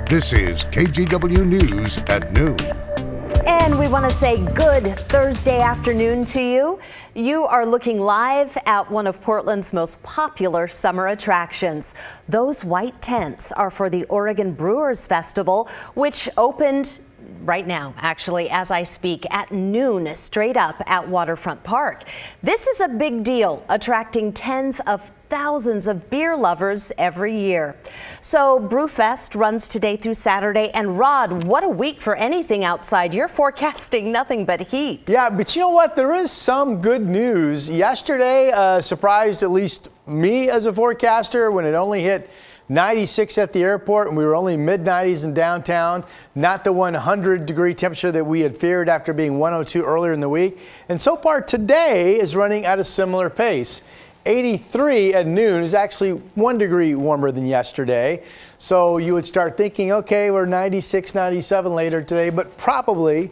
This is KGW News at noon. And we want to say good Thursday afternoon to you. You are looking live at one of Portland's most popular summer attractions. Those white tents are for the Oregon Brewers Festival, which opened right now, actually, as I speak, at noon, straight up at Waterfront Park. This is a big deal, attracting tens of thousands of beer lovers every year. So Brewfest runs today through Saturday. And Rod, what a week for anything outside. You're forecasting nothing but heat. Yeah, but you know what? There is some good news. Yesterday surprised at least me as a forecaster when it only hit 96 at the airport, and we were only mid-90s in downtown, not the 100-degree temperature that we had feared after being 102 earlier in the week. And so far today is running at a similar pace. 83 at noon is actually 1 degree warmer than yesterday. So you would start thinking, okay, we're 96, 97 later today, but probably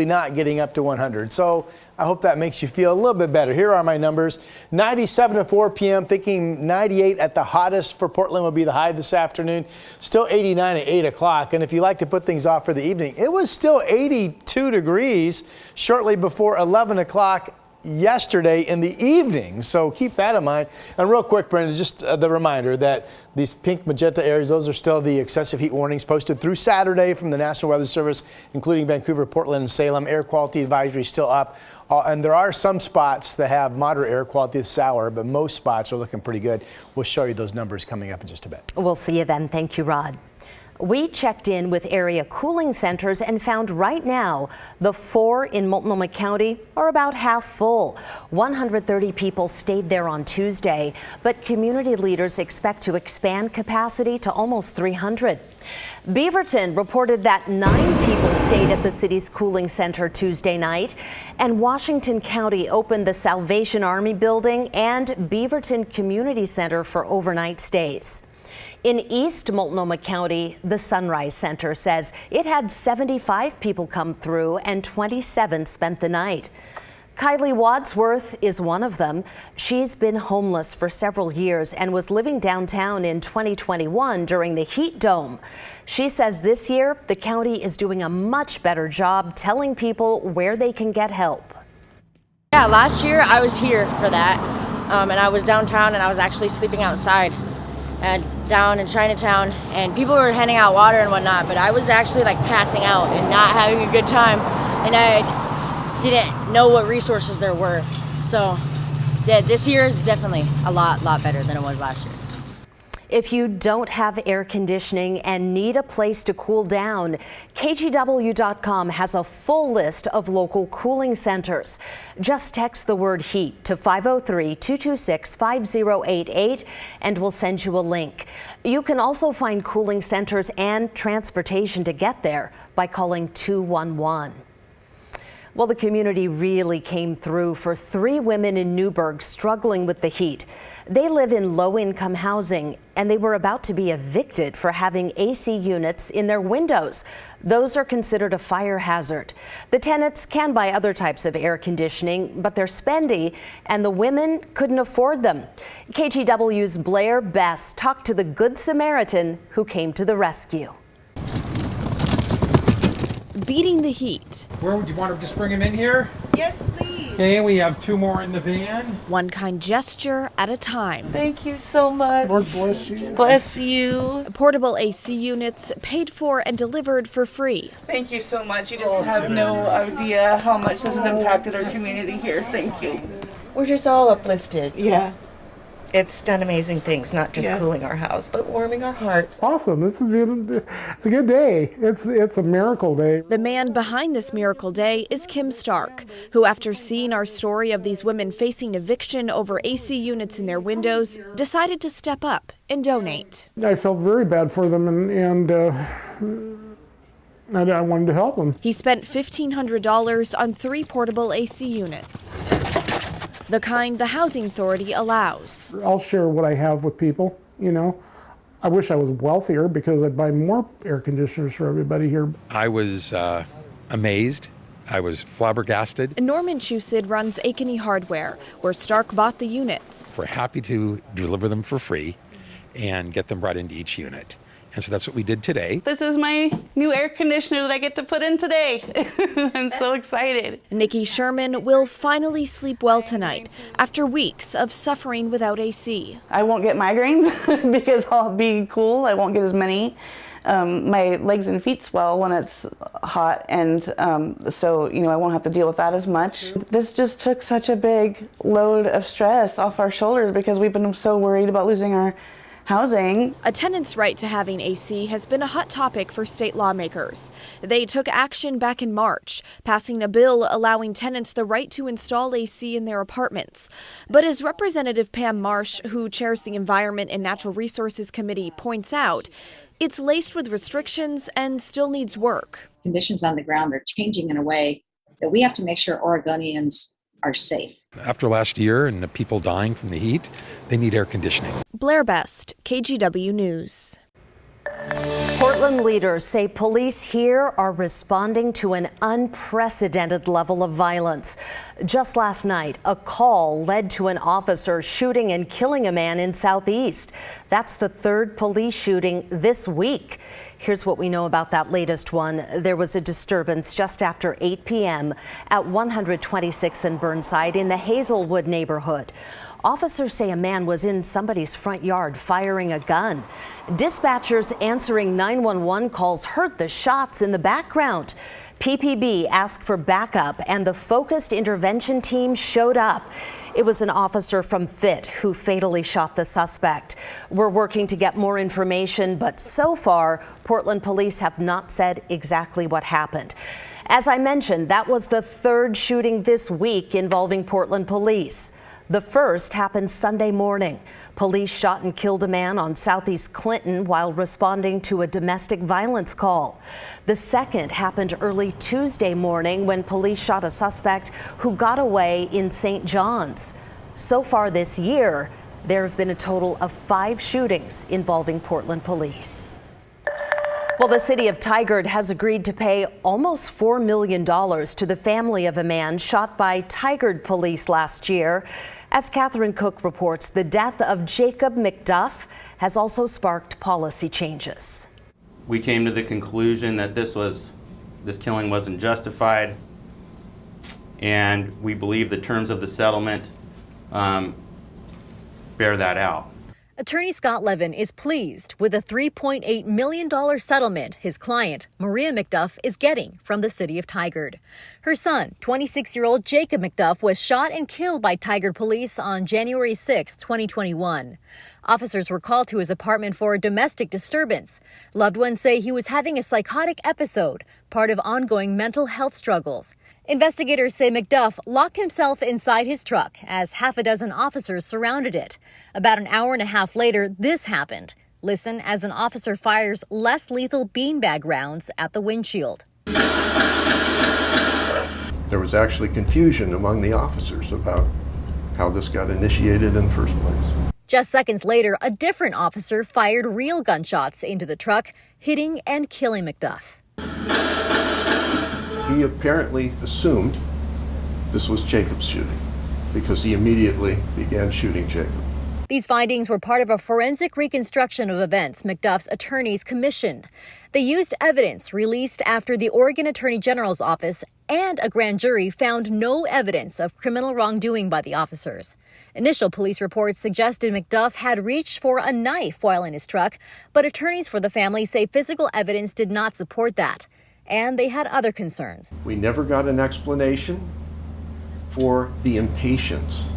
not getting up to 100. So I hope that makes you feel a little bit better. Here are my numbers. 97 to 4 p.m., thinking 98 at the hottest for Portland will be the high this afternoon. Still 89 at 8 o'clock. And if you like to put things off for the evening, it was still 82 degrees shortly before 11 o'clock yesterday in the evening. So keep that in mind. And real quick, Brenda, just the reminder that these pink magenta areas, those are still the excessive heat warnings posted through Saturday from the National Weather Service, including Vancouver, Portland, and Salem. Air quality advisory still up. And there are some spots that have moderate air quality this hour, but most spots are looking pretty good. We'll show you those numbers coming up in just a bit. We'll see you then. Thank you, Rod. We checked in with area cooling centers and found right now the 4 in Multnomah County are about half full. 130 people stayed there on Tuesday, but community leaders expect to expand capacity to almost 300. Beaverton reported that 9 people stayed at the city's cooling center Tuesday night, and Washington County opened the Salvation Army building and Beaverton Community Center for overnight stays. In East Multnomah County, the Sunrise Center says it had 75 people come through and 27 spent the night. Kylie Wadsworth is one of them. She's been homeless for several years and was living downtown in 2021 during the heat dome. She says this year the county is doing a much better job telling people where they can get help. Yeah, last year I was here for that, and I was downtown and I was actually sleeping outside and down in Chinatown, and people were handing out water and whatnot, but I was actually like passing out and not having a good time, and I didn't know what resources there were. So yeah, this year is definitely a lot better than it was last year. If you don't have air conditioning and need a place to cool down, KGW.com has a full list of local cooling centers. Just text the word HEAT to 503-226-5088 and we'll send you a link. You can also find cooling centers and transportation to get there by calling 211. Well, the community really came through for 3 women in Newburgh struggling with the heat. They live in low-income housing, and they were about to be evicted for having AC units in their windows. Those are considered a fire hazard. The tenants can buy other types of air conditioning, but they're spendy, and the women couldn't afford them. KGW's Blair Best talked to the Good Samaritan who came to the rescue. Beating the heat. Where would you want to just bring him in here? Yes, please. Okay, we have 2 more in the van. One kind gesture at a time. Thank you so much. Lord bless you. Bless you. Portable AC units paid for and delivered for free. Thank you so much. You just have no idea how much this has impacted our community here. Thank you. We're just all uplifted. Yeah. It's done amazing things, not just cooling our house, but warming our hearts. Awesome. It's a good day. It's a miracle day. The man behind this miracle day is Kim Stark, who after seeing our story of these women facing eviction over AC units in their windows, decided to step up and donate. I felt very bad for them and I wanted to help them. He spent $1,500 on 3 portable AC units, the kind the Housing Authority allows. I'll share what I have with people, you know. I wish I was wealthier because I'd buy more air conditioners for everybody here. I was amazed. I was flabbergasted. Norman Chusid runs Akeney Hardware, where Stark bought the units. We're happy to deliver them for free and get them brought into each unit. And so that's what we did today. This is my new air conditioner that I get to put in today. I'm so excited. Nikki Sherman will finally sleep well tonight after weeks of suffering without AC. I won't get migraines because I'll be cool. I won't get as many. My legs and feet swell when it's hot, and so I won't have to deal with that as much. This just took such a big load of stress off our shoulders because we've been so worried about losing our housing. A tenant's right to having AC has been a hot topic for state lawmakers. They took action back in March, passing a bill allowing tenants the right to install AC in their apartments. But as Representative Pam Marsh, who chairs the Environment and Natural Resources Committee, points out, it's laced with restrictions and still needs work. Conditions on the ground are changing in a way that we have to make sure Oregonians are safe. After last year and the people dying from the heat, they need air conditioning. Blair Best, KGW News. Portland leaders say police here are responding to an unprecedented level of violence. Just last night, a call led to an officer shooting and killing a man in Southeast. That's the third police shooting this week. Here's what we know about that latest one. There was a disturbance just after 8 p.m. at 126th and Burnside in the Hazelwood neighborhood. Officers say a man was in somebody's front yard firing a gun. Dispatchers answering 911 calls heard the shots in the background. PPB asked for backup and the focused intervention team showed up. It was an officer from FIT who fatally shot the suspect. We're working to get more information, but so far, Portland police have not said exactly what happened. As I mentioned, that was the third shooting this week involving Portland police. The first happened Sunday morning. Police shot and killed a man on Southeast Clinton while responding to a domestic violence call. The second happened early Tuesday morning when police shot a suspect who got away in St. John's. So far this year, there have been a total of 5 shootings involving Portland police. Well, the city of Tigard has agreed to pay almost $4 million to the family of a man shot by Tigard police last year. As Catherine Cook reports, the death of Jacob Mcduff has also sparked policy changes. We came to the conclusion that this killing wasn't justified, and we believe the terms of the settlement bear that out. Attorney Scott Levin is pleased with the $3.8 million settlement his client, Maria Mcduff, is getting from the city of Tigard. Her son, 26-year-old Jacob Mcduff, was shot and killed by Tigard police on January 6, 2021. Officers were called to his apartment for a domestic disturbance. Loved ones say he was having a psychotic episode, part of ongoing mental health struggles. Investigators say Mcduff locked himself inside his truck as half a dozen officers surrounded it. About an hour and a half later, this happened. Listen as an officer fires less lethal beanbag rounds at the windshield. There was actually confusion among the officers about how this got initiated in the first place. Just seconds later, a different officer fired real gunshots into the truck, hitting and killing Mcduff. He apparently assumed this was Jacob's shooting because he immediately began shooting Jacob. These findings were part of a forensic reconstruction of events Mcduff's attorneys commissioned. They used evidence released after the Oregon Attorney General's office and a grand jury found no evidence of criminal wrongdoing by the officers. Initial police reports suggested Mcduff had reached for a knife while in his truck, but attorneys for the family say physical evidence did not support that. And they had other concerns. We never got an explanation for the impatience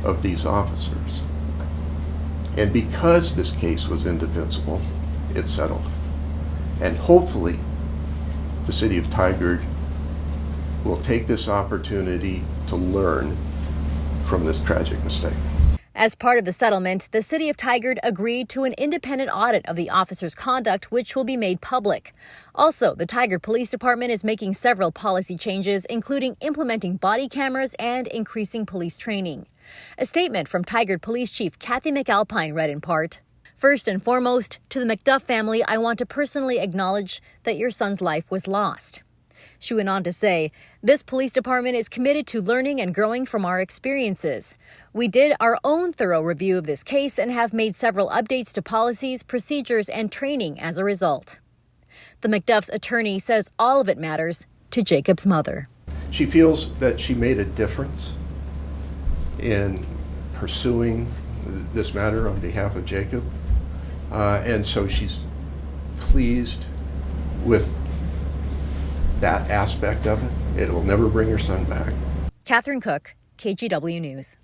of these officers. And because this case was indefensible, it settled. And hopefully, the city of Tigard will take this opportunity to learn from this tragic mistake. As part of the settlement, the city of Tigard agreed to an independent audit of the officers' conduct, which will be made public. Also, the Tigard Police Department is making several policy changes, including implementing body cameras and increasing police training. A statement from Tigard Police Chief Kathy McAlpine read in part, "First and foremost, to the Mcduff family, I want to personally acknowledge that your son's life was lost. She went on to say, "This police department is committed to learning and growing from our experiences. We did our own thorough review of this case and have made several updates to policies, procedures, and training as a result." The Mcduff's attorney says all of it matters to Jacob's mother. She feels that she made a difference in pursuing this matter on behalf of Jacob, and so she's pleased with that aspect of it. It will never bring her son back. Catherine Cook, KGW News.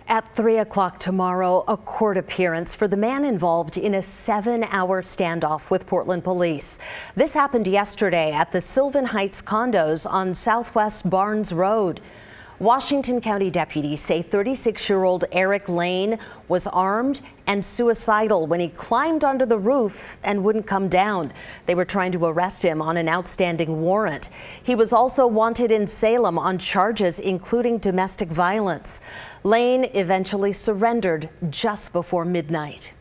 At 3 o'clock tomorrow, a court appearance for the man involved in a 7-hour standoff with Portland police. This happened yesterday at the Sylvan Heights condos on Southwest Barnes Road. Washington County deputies say 36-year-old Eric Lane was armed and suicidal when he climbed onto the roof and wouldn't come down. They were trying to arrest him on an outstanding warrant. He was also wanted in Salem on charges including domestic violence. Lane eventually surrendered just before midnight.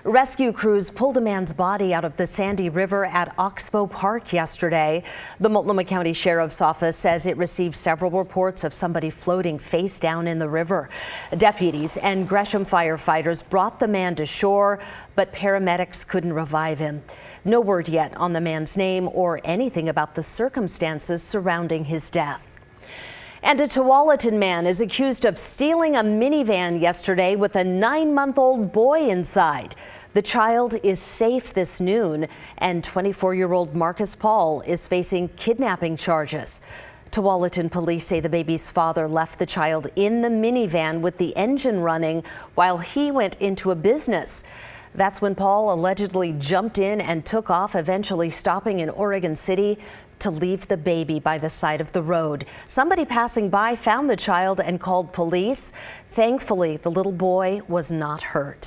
Rescue crews pulled a man's body out of the Sandy River at Oxbow Park yesterday. The Multnomah County Sheriff's Office says it received several reports of somebody floating face down in the river. Deputies and Gresham firefighters brought the man to shore, but paramedics couldn't revive him. No word yet on the man's name or anything about the circumstances surrounding his death. And a Tualatin man is accused of stealing a minivan yesterday with a 9-month-old boy inside. The child is safe this noon, and 24-year-old Marcus Paul is facing kidnapping charges. Tualatin police say the baby's father left the child in the minivan with the engine running while he went into a business. That's when Paul allegedly jumped in and took off, eventually stopping in Oregon City to leave the baby by the side of the road. Somebody passing by found the child and called police. Thankfully, the little boy was not hurt.